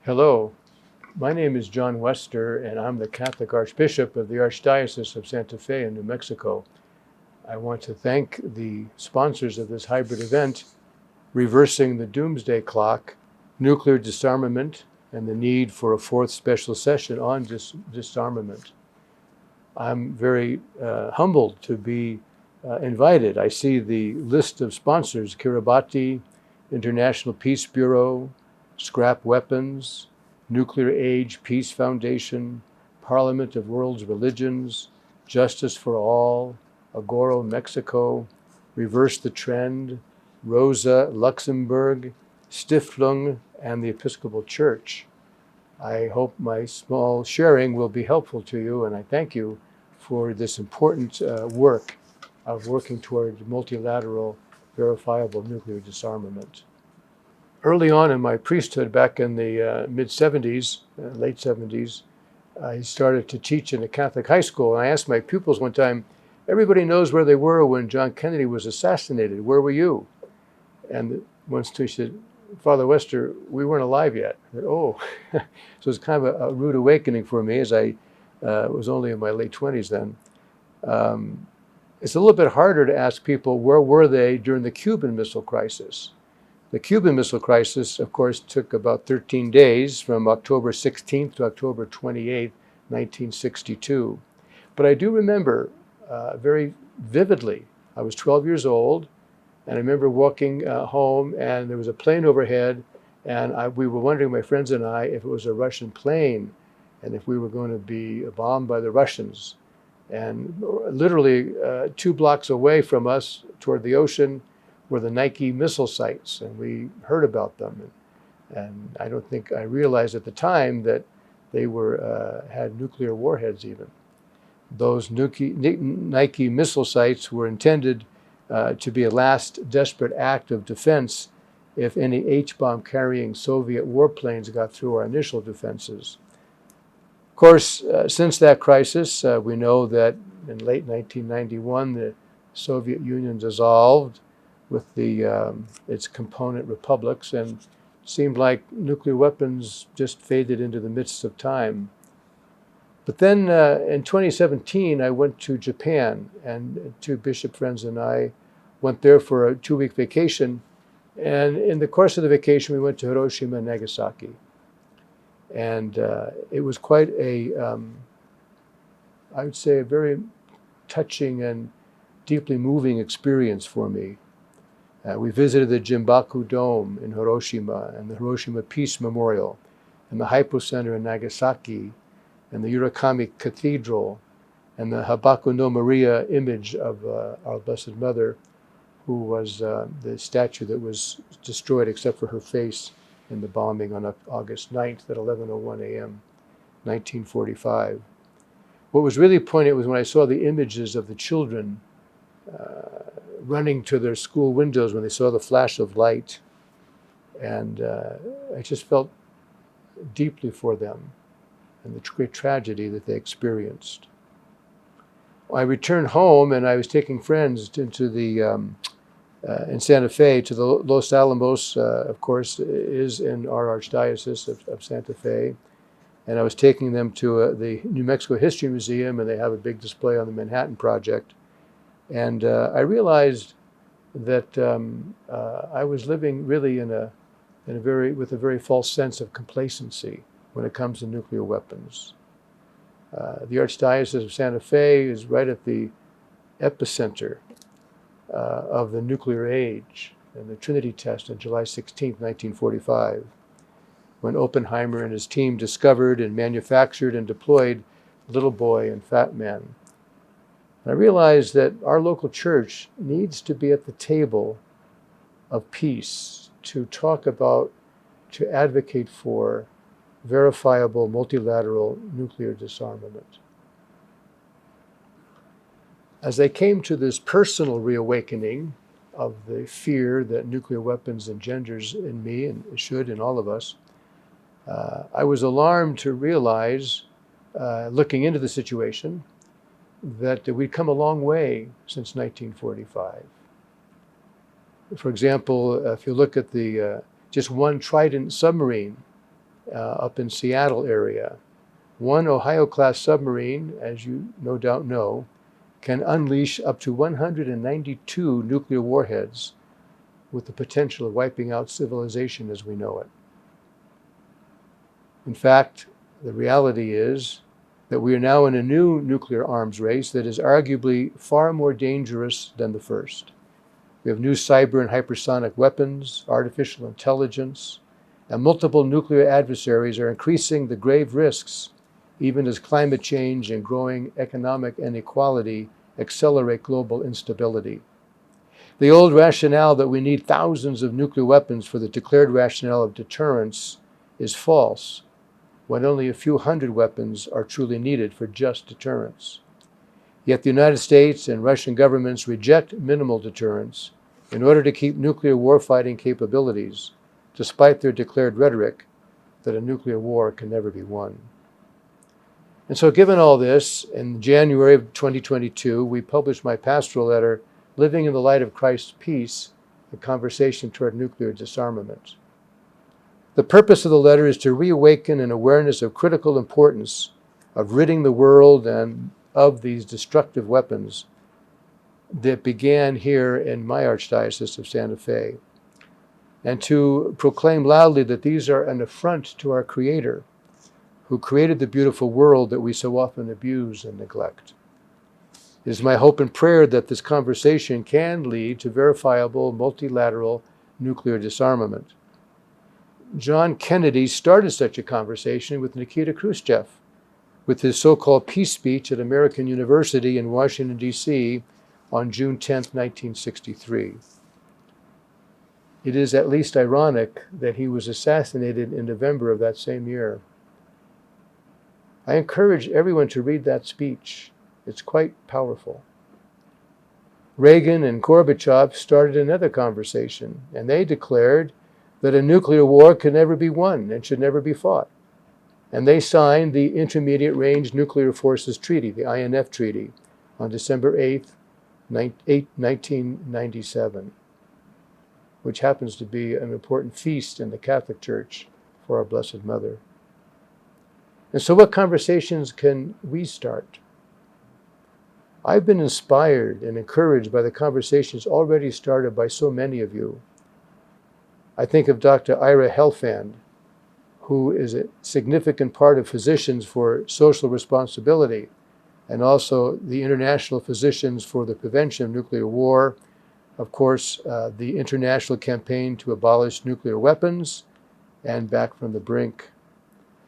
Hello, my name is John Wester, and I'm the Catholic Archbishop of the Archdiocese of Santa Fe in New Mexico. I want to thank the sponsors of this hybrid event, Reversing the Doomsday Clock, Nuclear Disarmament, and the need for a fourth special session on disarmament. I'm very humbled to be invited. I see the list of sponsors: Kiribati, International Peace Bureau, Scrap Weapons, Nuclear Age Peace Foundation, Parliament of World's Religions, Justice for All, Agoro Mexico, Reverse the Trend, Rosa Luxemburg, Stiftung, and the Episcopal Church. I hope my small sharing will be helpful to you, and I thank you for this important work of working toward multilateral, verifiable nuclear disarmament. Early on in my priesthood, back in the mid-70s, late 70s, I started to teach in a Catholic high school. And I asked my pupils one time, everybody knows where they were when John Kennedy was assassinated. Where were you? And one student said, Father Wester, we weren't alive yet. I said, oh. So it was kind of a rude awakening for me, as I was only in my late 20s then. It's a little bit harder to ask people, where were they during the Cuban Missile Crisis? The Cuban Missile Crisis, of course, took about 13 days, from October 16th to October 28th, 1962. But I do remember very vividly, I was 12 years old, and I remember walking home, and there was a plane overhead, and we were wondering, my friends and I, if it was a Russian plane, and if we were going to be bombed by the Russians. And literally 2 blocks away from us, toward the ocean, were the Nike missile sites, and we heard about them. And I don't think I realized at the time that they had nuclear warheads even. Those Nike missile sites were intended to be a last desperate act of defense if any H-bomb carrying Soviet warplanes got through our initial defenses. Of course, since that crisis, we know that in late 1991, the Soviet Union dissolved with its component republics, and it seemed like nuclear weapons just faded into the midst of time. But then in 2017, I went to Japan, and 2 bishop friends and I went there for a 2-week vacation. And in the course of the vacation, we went to Hiroshima and Nagasaki. And it was quite I would say, a very touching and deeply moving experience for me. We visited the Jimbaku Dome in Hiroshima, and the Hiroshima Peace Memorial, and the Hypo Center in Nagasaki, and the Urakami Cathedral, and the Habaku no Maria image of Our Blessed Mother, who was the statue that was destroyed except for her face in the bombing on August 9th at 11:01 a.m., 1945. What was really poignant was when I saw the images of the children running to their school windows when they saw the flash of light. And I just felt deeply for them and the great tragedy that they experienced. I returned home, and I was taking friends into in Santa Fe to the Los Alamos, of course, is in our Archdiocese of Santa Fe. And I was taking them to the New Mexico History Museum, and they have a big display on the Manhattan Project. And I realized that I was living really with a very false sense of complacency when it comes to nuclear weapons. The Archdiocese of Santa Fe is right at the epicenter of the nuclear age and the Trinity test on July 16, 1945, when Oppenheimer and his team discovered and manufactured and deployed Little Boy and Fat Man. And I realized that our local church needs to be at the table of peace to talk about, to advocate for verifiable multilateral nuclear disarmament. As I came to this personal reawakening of the fear that nuclear weapons engenders in me, and should in all of us, I was alarmed to realize, looking into the situation, that we'd come a long way since 1945. For example, if you look at just one Trident submarine up in Seattle area. One Ohio-class submarine, as you no doubt know, can unleash up to 192 nuclear warheads with the potential of wiping out civilization as we know it. In fact, the reality is that we are now in a new nuclear arms race that is arguably far more dangerous than the first. We have new cyber and hypersonic weapons, artificial intelligence, and multiple nuclear adversaries are increasing the grave risks, even as climate change and growing economic inequality accelerate global instability. The old rationale that we need thousands of nuclear weapons for the declared rationale of deterrence is false, when only a few hundred weapons are truly needed for just deterrence. Yet the United States and Russian governments reject minimal deterrence in order to keep nuclear warfighting capabilities, despite their declared rhetoric that a nuclear war can never be won. And so given all this, in January of 2022, we published my pastoral letter, Living in the Light of Christ's Peace, a conversation toward nuclear disarmament. The purpose of the letter is to reawaken an awareness of critical importance of ridding the world and of these destructive weapons that began here in my Archdiocese of Santa Fe, and to proclaim loudly that these are an affront to our Creator, who created the beautiful world that we so often abuse and neglect. It is my hope and prayer that this conversation can lead to verifiable multilateral nuclear disarmament. John Kennedy started such a conversation with Nikita Khrushchev, with his so-called peace speech at American University in Washington, D.C. on June 10, 1963. It is at least ironic that he was assassinated in November of that same year. I encourage everyone to read that speech. It's quite powerful. Reagan and Gorbachev started another conversation, and they declared that a nuclear war could never be won and should never be fought. And they signed the Intermediate Range Nuclear Forces Treaty, the INF Treaty, on December 8, 1997, which happens to be an important feast in the Catholic Church for our Blessed Mother. And so what conversations can we start? I've been inspired and encouraged by the conversations already started by so many of you. I think of Dr. Ira Helfand, who is a significant part of Physicians for Social Responsibility, and also the International Physicians for the Prevention of Nuclear War, of course, the international campaign to abolish nuclear weapons, and Back from the Brink.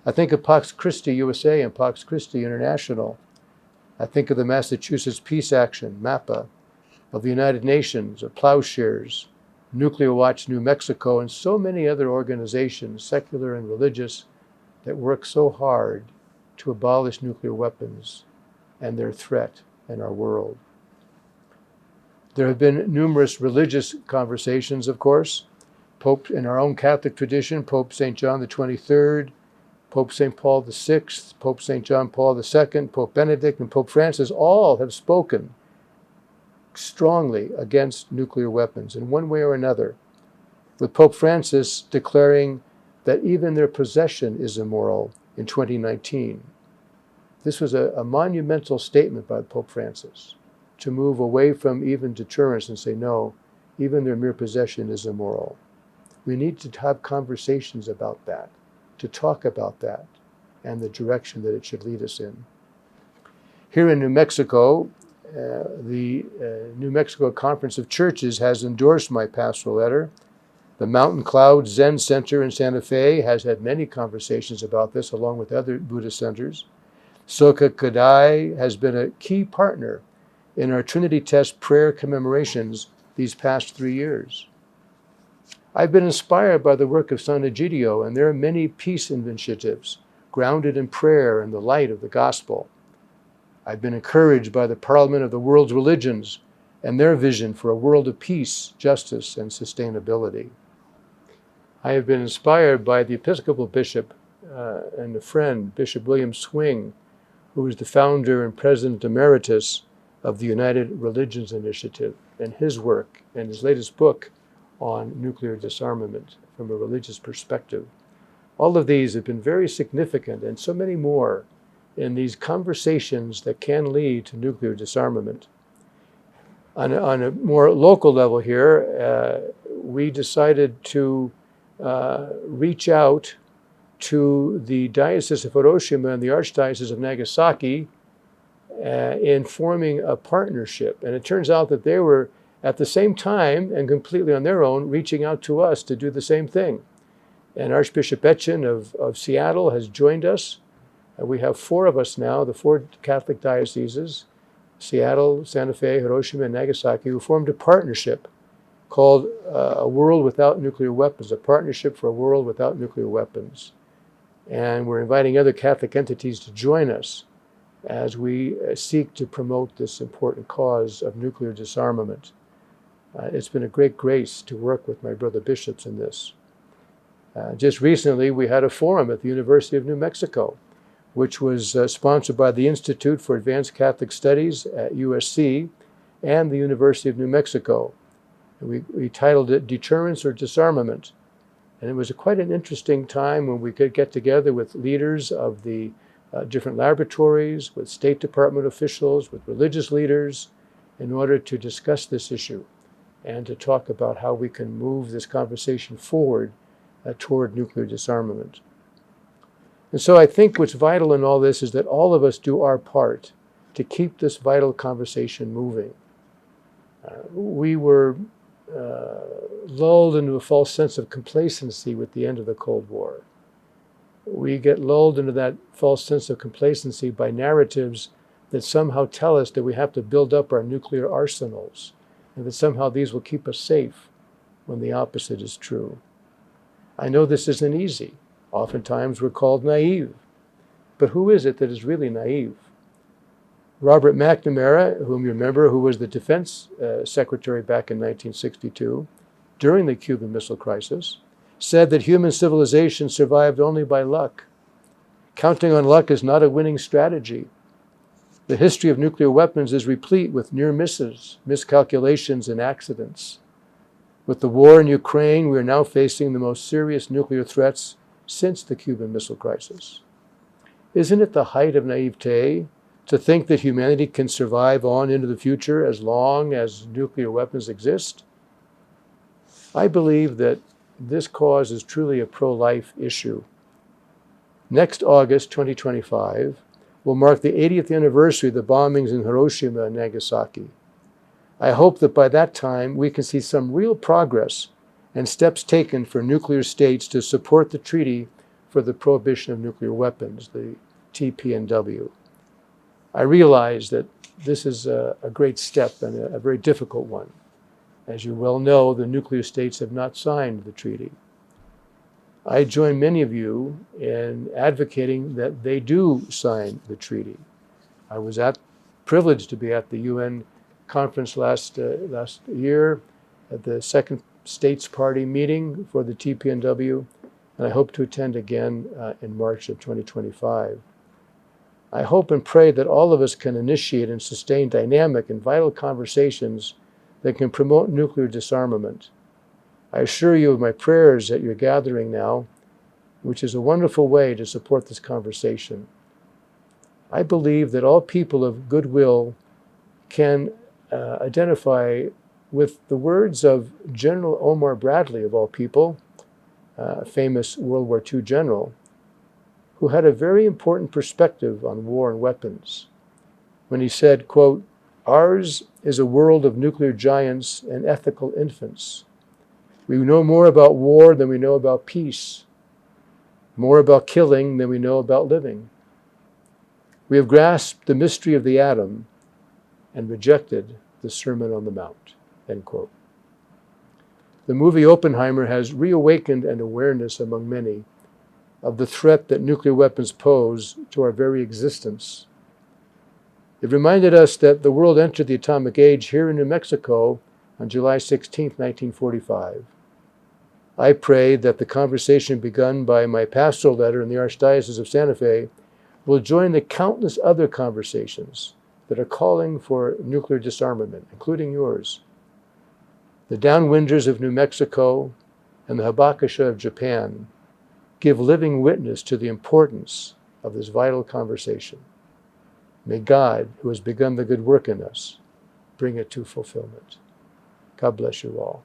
I think of Pax Christi USA and Pax Christi International. I think of the Massachusetts Peace Action, MAPA, of the United Nations, of Plowshares, Nuclear Watch New Mexico, and so many other organizations, secular and religious, that work so hard to abolish nuclear weapons and their threat in our world. There have been numerous religious conversations, of course. Pope, in our own Catholic tradition, Pope St. John the 23rd, Pope St. Paul VI, Pope St. John Paul II, Pope Benedict, and Pope Francis all have spoken strongly against nuclear weapons in one way or another, with Pope Francis declaring that even their possession is immoral in 2019. This was a monumental statement by Pope Francis, to move away from even deterrence and say, no, even their mere possession is immoral. We need to have conversations about that, to talk about that, and the direction that it should lead us in. Here in New Mexico, the New Mexico Conference of Churches has endorsed my pastoral letter. The Mountain Cloud Zen Center in Santa Fe has had many conversations about this, along with other Buddhist centers. Soka Kadai has been a key partner in our Trinity Test prayer commemorations these past 3 years. I've been inspired by the work of San Egidio and their many peace initiatives grounded in prayer and the light of the gospel. I've been encouraged by the Parliament of the World's Religions and their vision for a world of peace, justice, and sustainability. I have been inspired by the Episcopal Bishop and a friend, Bishop William Swing, who is the founder and president emeritus of the United Religions Initiative, and his work and his latest book on nuclear disarmament from a religious perspective. All of these have been very significant, and so many more in these conversations that can lead to nuclear disarmament. On a more local level here, we decided to reach out to the Diocese of Hiroshima and the Archdiocese of Nagasaki in forming a partnership. And it turns out that they were at the same time and completely on their own reaching out to us to do the same thing. And Archbishop Etchen of Seattle has joined us. We have 4 of us now, the 4 Catholic dioceses, Seattle, Santa Fe, Hiroshima, and Nagasaki, who formed a partnership called A World Without Nuclear Weapons, a partnership for a world without nuclear weapons. And we're inviting other Catholic entities to join us as we seek to promote this important cause of nuclear disarmament. It's been a great grace to work with my brother bishops in this. Just recently, we had a forum at the University of New Mexico, which was sponsored by the Institute for Advanced Catholic Studies at USC and the University of New Mexico. We titled it Deterrence or Disarmament. And it was quite an interesting time when we could get together with leaders of the different laboratories, with State Department officials, with religious leaders, in order to discuss this issue and to talk about how we can move this conversation forward toward nuclear disarmament. And so I think what's vital in all this is that all of us do our part to keep this vital conversation moving. We were lulled into a false sense of complacency with the end of the Cold War. We get lulled into that false sense of complacency by narratives that somehow tell us that we have to build up our nuclear arsenals and that somehow these will keep us safe when the opposite is true. I know this isn't easy. Oftentimes we're called naive. But who is it that is really naive? Robert McNamara, whom you remember, who was the defense secretary back in 1962, during the Cuban Missile Crisis, said that human civilization survived only by luck. Counting on luck is not a winning strategy. The history of nuclear weapons is replete with near misses, miscalculations, and accidents. With the war in Ukraine, we are now facing the most serious nuclear threats since the Cuban Missile Crisis. Isn't it the height of naivete to think that humanity can survive on into the future as long as nuclear weapons exist? I believe that this cause is truly a pro-life issue. Next August 2025 will mark the 80th anniversary of the bombings in Hiroshima and Nagasaki. I hope that by that time we can see some real progress and steps taken for nuclear states to support the Treaty for the Prohibition of Nuclear Weapons, the TPNW. I realize that this is a great step and a very difficult one. As you well know, the nuclear states have not signed the treaty. I join many of you in advocating that they do sign the treaty. I was privileged to be at the UN conference last year at the Second States Party meeting for the TPNW, and I hope to attend again in March of 2025. I hope and pray that all of us can initiate and sustain dynamic and vital conversations that can promote nuclear disarmament. I assure you of my prayers at your gathering now, which is a wonderful way to support this conversation. I believe that all people of goodwill can identify with the words of General Omar Bradley, of all people, a famous World War II general, who had a very important perspective on war and weapons, when he said, quote, "Ours is a world of nuclear giants and ethical infants. We know more about war than we know about peace, more about killing than we know about living. We have grasped the mystery of the atom and rejected the Sermon on the Mount," end quote. The movie Oppenheimer has reawakened an awareness among many of the threat that nuclear weapons pose to our very existence. It reminded us that the world entered the atomic age here in New Mexico on July 16, 1945. I pray that the conversation begun by my pastoral letter in the Archdiocese of Santa Fe will join the countless other conversations that are calling for nuclear disarmament, including yours. The downwinders of New Mexico and the Hibakusha of Japan give living witness to the importance of this vital conversation. May God, who has begun the good work in us, bring it to fulfillment. God bless you all.